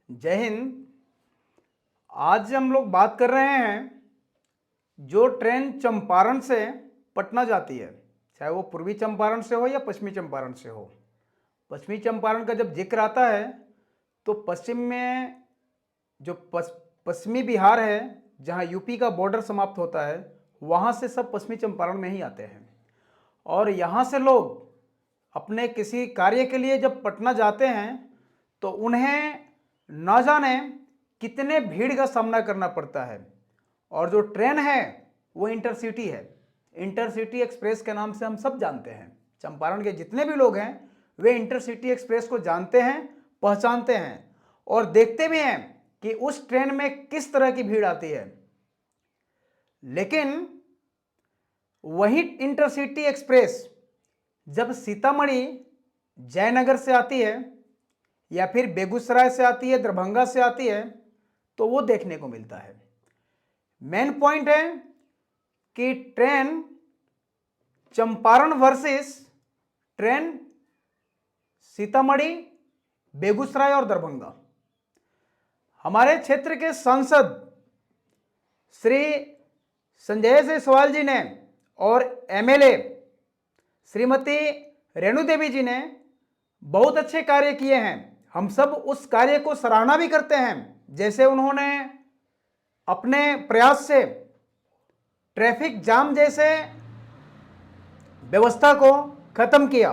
जय हिंद। आज हम लोग बात कर रहे हैं जो ट्रेन चंपारण से पटना जाती है, चाहे वो पूर्वी चंपारण से हो या पश्चिमी चंपारण से हो। पश्चिमी चंपारण का जब जिक्र आता है तो पश्चिम में जो पश्चिमी बिहार है, जहाँ यूपी का बॉर्डर समाप्त होता है, वहाँ से सब पश्चिमी चंपारण में ही आते हैं। और यहाँ से लोग अपने किसी कार्य के लिए जब पटना जाते हैं तो उन्हें न जाने कितने भीड़ का सामना करना पड़ता है। और जो ट्रेन है वो इंटरसिटी है। इंटरसिटी एक्सप्रेस के नाम से हम सब जानते हैं। चंपारण के जितने भी लोग हैं वे इंटरसिटी एक्सप्रेस को जानते हैं, पहचानते हैं और देखते भी हैं कि उस ट्रेन में किस तरह की भीड़ आती है। लेकिन वही इंटरसिटी एक्सप्रेस जब सीतामढ़ी जयनगर से आती है या फिर बेगूसराय से आती है, दरभंगा से आती है, तो वो देखने को मिलता है। मेन पॉइंट है कि train Champaran versus train Sitamarhi, Begusarai और दरभंगा। हमारे क्षेत्र के सांसद श्री संजय जायसवाल जी ने और एमएलए श्रीमती रेणु देवी जी ने बहुत अच्छे कार्य किए हैं। हम सब उस कार्य को सराहना भी करते हैं। जैसे उन्होंने अपने प्रयास से ट्रैफिक जाम जैसे व्यवस्था को खत्म किया।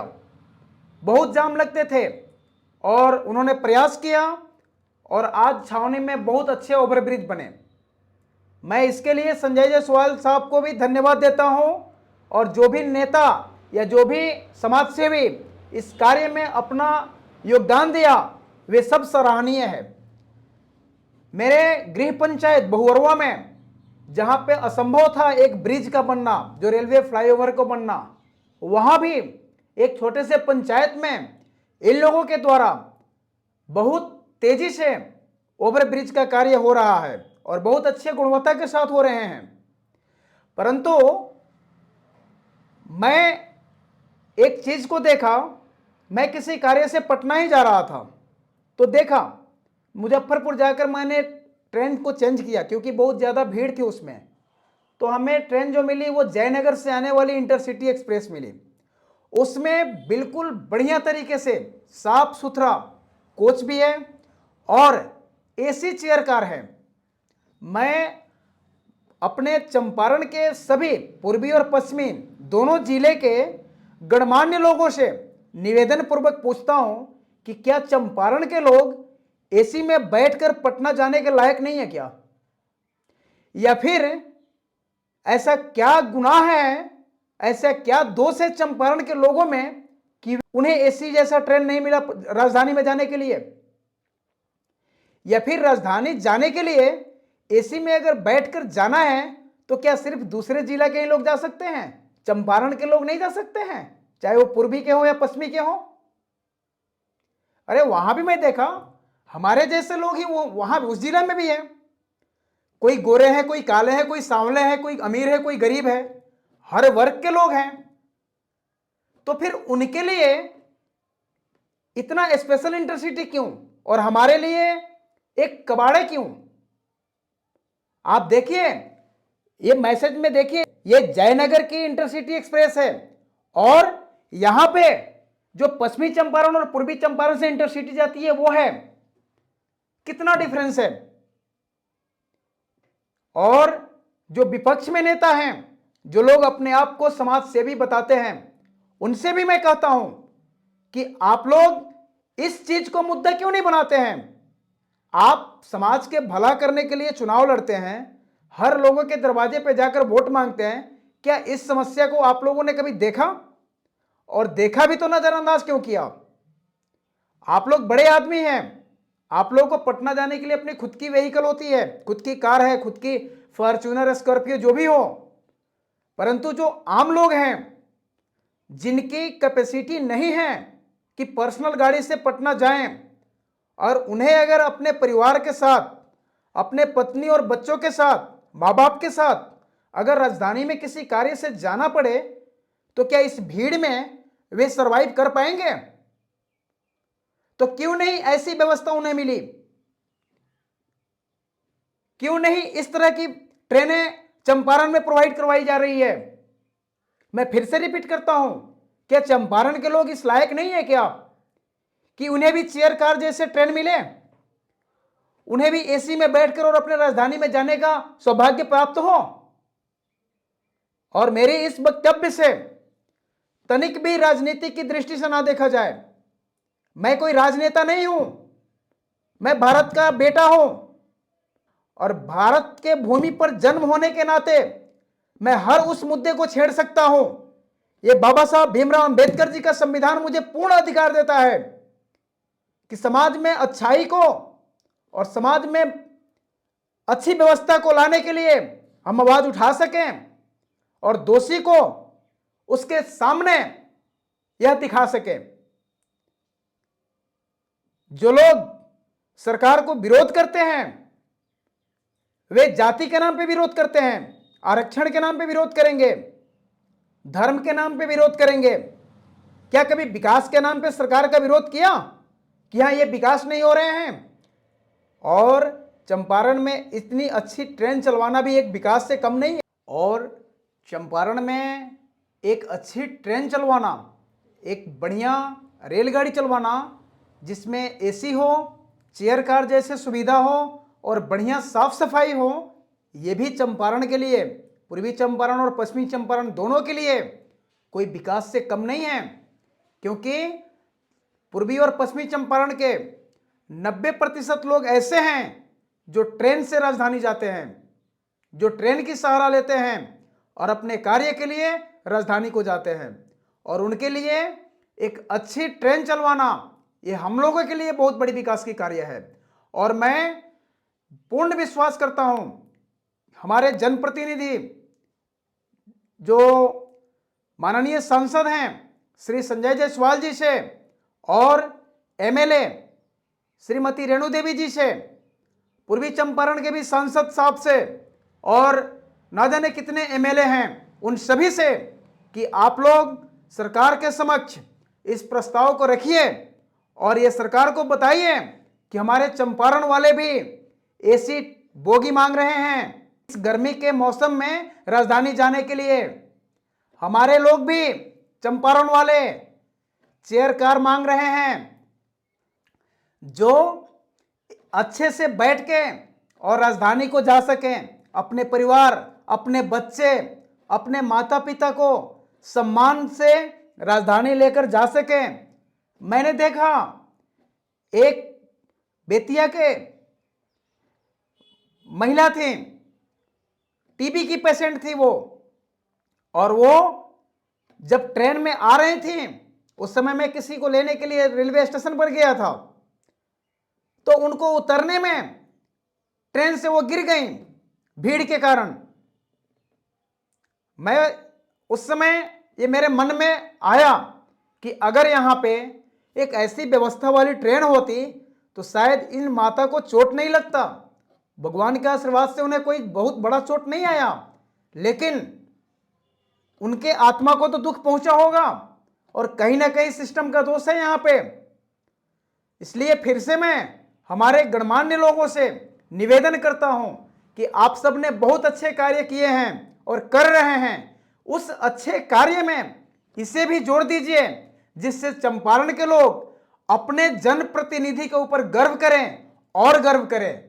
बहुत जाम लगते थे और उन्होंने प्रयास किया और आज छावनी में बहुत अच्छे ओवरब्रिज बने। मैं इसके लिए संजय जायसवाल साहब को भी धन्यवाद देता हूं और जो भी नेता या जो भी समाजसेवी इस कार्य में अपना योगदान दिया वे सब सराहनीय है। मेरे गृह पंचायत बहुअरवा में जहां पे असंभव था एक ब्रिज का बनना, जो रेलवे फ्लाईओवर को बनना, वहां भी एक छोटे से पंचायत में इन लोगों के द्वारा बहुत तेजी से ओवरब्रिज का कार्य हो रहा है और बहुत अच्छे गुणवत्ता के साथ हो रहे हैं। परंतु मैं एक चीज को देखा, मैं किसी कार्य से पटना ही जा रहा था तो देखा मुजफ्फरपुर जाकर मैंने ट्रेन को चेंज किया क्योंकि बहुत ज़्यादा भीड़ थी उसमें। तो हमें ट्रेन जो मिली वो जयनगर से आने वाली इंटरसिटी एक्सप्रेस मिली। उसमें बिल्कुल बढ़िया तरीके से साफ सुथरा कोच भी है और एसी चेयर कार है। मैं अपने चंपारण के सभी पूर्वी और पश्चिमी दोनों जिले के गणमान्य लोगों से निवेदन पूर्वक पूछता हूं कि क्या चंपारण के लोग एसी में बैठकर पटना जाने के लायक नहीं है क्या? या फिर ऐसा क्या गुनाह है, ऐसा क्या दोष है चंपारण के लोगों में कि उन्हें एसी जैसा ट्रेन नहीं मिला राजधानी में जाने के लिए? या फिर राजधानी जाने के लिए एसी में अगर बैठकर जाना है तो क्या सिर्फ दूसरे जिला के ही लोग जा सकते हैं, चंपारण के लोग नहीं जा सकते हैं, चाहे वो पूर्वी के हो या पश्चिमी के हो? अरे वहां भी मैं देखा हमारे जैसे लोग ही वो वहां उस जिला में भी है। कोई गोरे हैं, कोई काले हैं, कोई सांवले हैं, कोई अमीर है, कोई गरीब है, हर वर्ग के लोग हैं। तो फिर उनके लिए इतना स्पेशल इंटरसिटी क्यों और हमारे लिए एक कबाड़े क्यों? आप देखिए, ये मैसेज में देखिए, ये जयनगर की इंटरसिटी एक्सप्रेस है और यहां पे जो पश्चिमी चंपारण और पूर्वी चंपारण से इंटरसिटी जाती है वो है। कितना डिफरेंस है। और जो विपक्ष में नेता हैं, जो लोग अपने आप को समाज सेवी बताते हैं, उनसे भी मैं कहता हूं कि आप लोग इस चीज को मुद्दा क्यों नहीं बनाते हैं? आप समाज के भला करने के लिए चुनाव लड़ते हैं, हर लोगों के दरवाजे पे जाकर वोट मांगते हैं। क्या इस समस्या को आप लोगों ने कभी देखा? और देखा भी तो नजरअंदाज क्यों किया? आप लोग बड़े आदमी हैं, आप लोगों को पटना जाने के लिए अपनी खुद की व्हीकल होती है, खुद की कार है, खुद की फॉर्च्यूनर, स्कॉर्पियो जो भी हो। परंतु जो आम लोग हैं जिनकी कैपेसिटी नहीं है कि पर्सनल गाड़ी से पटना जाएं और उन्हें अगर अपने परिवार के साथ, अपने पत्नी और बच्चों के साथ, माँ बाप के साथ अगर राजधानी में किसी कार्य से जाना पड़े तो क्या इस भीड़ में वे सरवाइव कर पाएंगे? तो क्यों नहीं ऐसी व्यवस्था उन्हें मिली? क्यों नहीं इस तरह की ट्रेनें चंपारण में प्रोवाइड करवाई जा रही है? मैं फिर से रिपीट करता हूं, क्या चंपारण के लोग इस लायक नहीं है क्या कि उन्हें भी चेयर कार जैसे ट्रेन मिले, उन्हें भी एसी में बैठकर और अपने राजधानी में जाने का सौभाग्य प्राप्त हो? और मेरे इस वक्तव्य से तनिक भी राजनीति की दृष्टि से ना देखा जाए। मैं कोई राजनेता नहीं हूं, मैं भारत का बेटा हूं और भारत के भूमि पर जन्म होने के नाते मैं हर उस मुद्दे को छेड़ सकता हूं। यह बाबा साहब भीमराव अंबेडकर जी का संविधान मुझे पूर्ण अधिकार देता है कि समाज में अच्छाई को और समाज में अच्छी व्यवस्था को लाने के लिए हम आवाज उठा सकें और दोषी को उसके सामने यह दिखा सकें। जो लोग सरकार को विरोध करते हैं वे जाति के नाम पे विरोध करते हैं, आरक्षण के नाम पे विरोध करेंगे, धर्म के नाम पे विरोध करेंगे। क्या कभी विकास के नाम पे सरकार का विरोध किया कि यहां ये विकास नहीं हो रहे हैं? और चंपारण में इतनी अच्छी ट्रेन चलवाना भी एक विकास से कम नहीं है। और चंपारण में एक अच्छी ट्रेन चलवाना, एक बढ़िया रेलगाड़ी चलवाना जिसमें एसी हो, चेयर कार जैसे सुविधा हो और बढ़िया साफ सफाई हो, ये भी चंपारण के लिए, पूर्वी चंपारण और पश्चिमी चंपारण दोनों के लिए कोई विकास से कम नहीं है। क्योंकि पूर्वी और पश्चिमी चंपारण के 90% लोग ऐसे हैं जो ट्रेन से राजधानी जाते हैं, जो ट्रेन की सहारा लेते हैं और अपने कार्य के लिए राजधानी को जाते हैं। और उनके लिए एक अच्छी ट्रेन चलवाना ये हम लोगों के लिए बहुत बड़ी विकास की कार्य है। और मैं पूर्ण विश्वास करता हूं हमारे जनप्रतिनिधि जो माननीय सांसद हैं श्री संजय जायसवाल जी से और एमएलए श्रीमती रेणु देवी जी से, पूर्वी चंपारण के भी सांसद साहब से और ना जाने कितने एमएलए हैं, उन सभी से कि आप लोग सरकार के समक्ष इस प्रस्ताव को रखिए और ये सरकार को बताइए कि हमारे चंपारण वाले भी एसी बोगी मांग रहे हैं इस गर्मी के मौसम में राजधानी जाने के लिए। हमारे लोग भी चंपारण वाले चेयर कार मांग रहे हैं जो अच्छे से बैठ के और राजधानी को जा सकें, अपने परिवार, अपने बच्चे, अपने माता पिता को सम्मान से राजधानी लेकर जा सकें। मैंने देखा एक बेतिया के महिला थी, टीबी की पेशेंट थी वो, और वो जब ट्रेन में आ रही थी उस समय मैं किसी को लेने के लिए रेलवे स्टेशन पर गया था, तो उनको उतरने में ट्रेन से वो गिर गई भीड़ के कारण। मैं उस समय ये मेरे मन में आया कि अगर यहाँ पे एक ऐसी व्यवस्था वाली ट्रेन होती तो शायद इन माता को चोट नहीं लगता। भगवान के आशीर्वाद से उन्हें कोई बहुत बड़ा चोट नहीं आया, लेकिन उनके आत्मा को तो दुख पहुंचा होगा और कहीं ना कहीं सिस्टम का दोष है यहाँ पे। इसलिए फिर से मैं हमारे गणमान्य लोगों से निवेदन करता हूं कि आप सब ने बहुत अच्छे कार्य किए हैं और कर रहे हैं, उस अच्छे कार्य में इसे भी जोड़ दीजिए जिससे चंपारण के लोग अपने जनप्रतिनिधि के ऊपर गर्व करें और गर्व करें।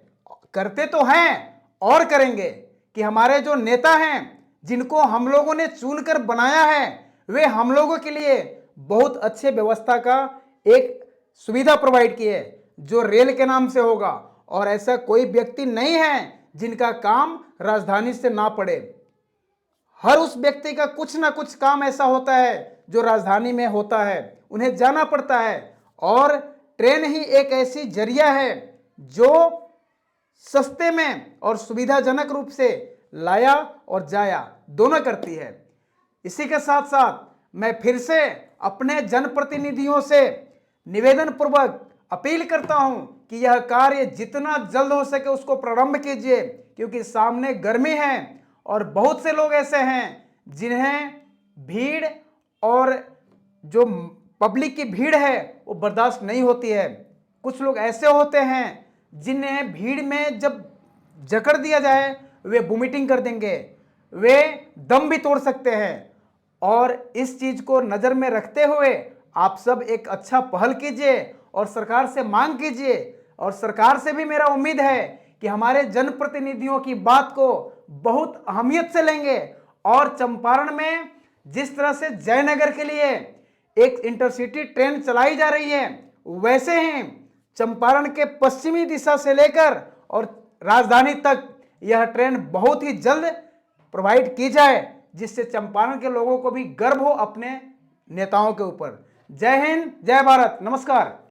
करते तो हैं और करेंगे कि हमारे जो नेता हैं जिनको हम लोगों ने चुनकर बनाया है वे हम लोगों के लिए बहुत अच्छे व्यवस्था का एक सुविधा प्रोवाइड की है जो रेल के नाम से होगा। और ऐसा कोई व्यक्ति नहीं है जिनका काम राजधानी से ना पड़े। हर उस व्यक्ति का कुछ ना कुछ काम ऐसा होता है जो राजधानी में होता है, उन्हें जाना पड़ता है। और ट्रेन ही एक ऐसी जरिया है जो सस्ते में और सुविधाजनक रूप से लाया और जाया दोनों करती है। इसी के साथ साथ मैं फिर से अपने जनप्रतिनिधियों से निवेदन पूर्वक अपील करता हूं कि यह कार्य जितना जल्द हो सके उसको प्रारंभ कीजिए, क्योंकि सामने गर्मी है और बहुत से लोग ऐसे हैं जिन्हें भीड़ और जो पब्लिक की भीड़ है वो बर्दाश्त नहीं होती है। कुछ लोग ऐसे होते हैं जिन्हें भीड़ में जब जकड़ दिया जाए वे वोमिटिंग कर देंगे, वे दम भी तोड़ सकते हैं। और इस चीज को नजर में रखते हुए आप सब एक अच्छा पहल कीजिए और सरकार से मांग कीजिए। और सरकार से भी मेरा उम्मीद है कि हमारे जनप्रतिनिधियों की बात को बहुत अहमियत से लेंगे और चंपारण में जिस तरह से जयनगर के लिए एक इंटरसिटी ट्रेन चलाई जा रही है, वैसे ही चंपारण के पश्चिमी दिशा से लेकर और राजधानी तक यह ट्रेन बहुत ही जल्द प्रोवाइड की जाए, जिससे चंपारण के लोगों को भी गर्व हो अपने नेताओं के ऊपर। जय हिंद, जय भारत, नमस्कार।